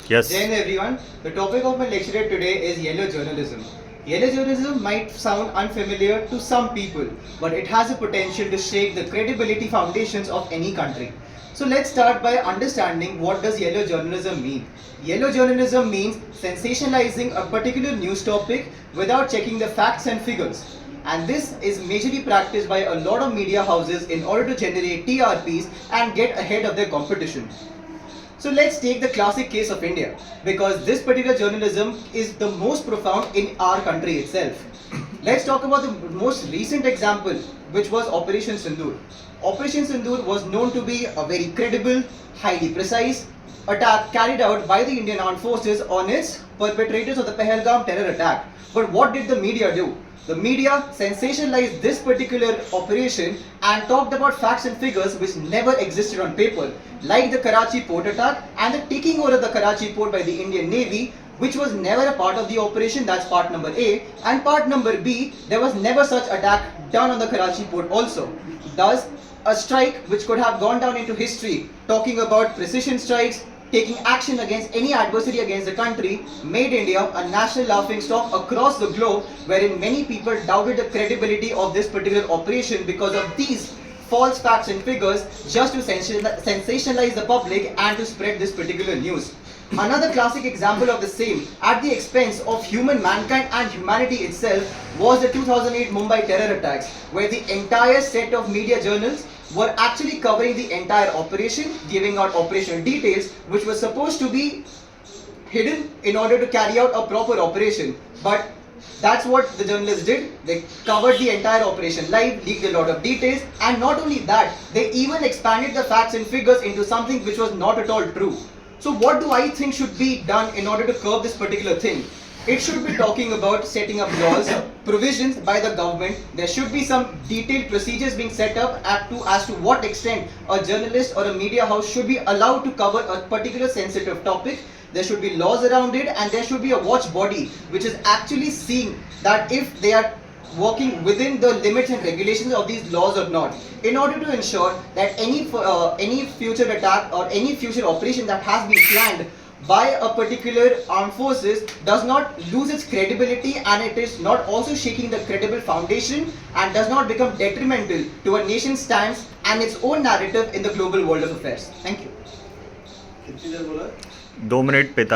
Yes. Jai Hind everyone. The topic of my lecture today is yellow journalism. Yellow journalism might sound unfamiliar to some people, but it has the potential to shake the credibility foundations of any country. So let's start by understanding what does yellow journalism mean. Yellow journalism means sensationalizing a particular news topic without checking the facts and figures. And this is majorly practiced by a lot of media houses in order to generate TRPs and get ahead of their competition. So let's take the classic case of India, because this particular journalism is the most profound in our country itself. Let's talk about the most recent example, which was Operation Sindoor. Operation Sindoor was known to be a very credible, highly precise attack carried out by the Indian Armed Forces on its perpetrators of the Pahalgam terror attack. But what did the media do? The media sensationalized this particular operation and talked about facts and figures which never existed on paper, like the Karachi port attack and the taking over of the Karachi port by the Indian Navy, which was never a part of the operation. That's part number A. And part number B, there was never such attack done on the Karachi port also. Thus, a strike which could have gone down into history, talking about precision strikes, taking action against any adversary against the country, made India a national laughingstock across the globe, wherein many people doubted the credibility of this particular operation because of these false facts and figures, just to sensationalize the public and to spread this particular news. Another classic example of the same, at the expense of mankind and humanity itself, was the 2008 Mumbai terror attacks, where the entire set of media journals were actually covering the entire operation, giving out operational details, which was supposed to be hidden in order to carry out a proper operation. But that's what the journalists did. They covered the entire operation live, leaked a lot of details, and not only that, they even expanded the facts and figures into something which was not at all true. So what do I think should be done in order to curb this particular thing? It should be talking about setting up laws, provisions by the government. There should be some detailed procedures being set up as to what extent a journalist or a media house should be allowed to cover a particular sensitive topic. There should be laws around it, and there should be a watch body which is actually seeing that if they are working within the limits and regulations of these laws or not, in order to ensure that any future attack or any future operation that has been planned by a particular armed forces does not lose its credibility, and it is not also shaking the credible foundation and does not become detrimental to a nation's stance and its own narrative in the global world of affairs. Thank you. 2 minute 45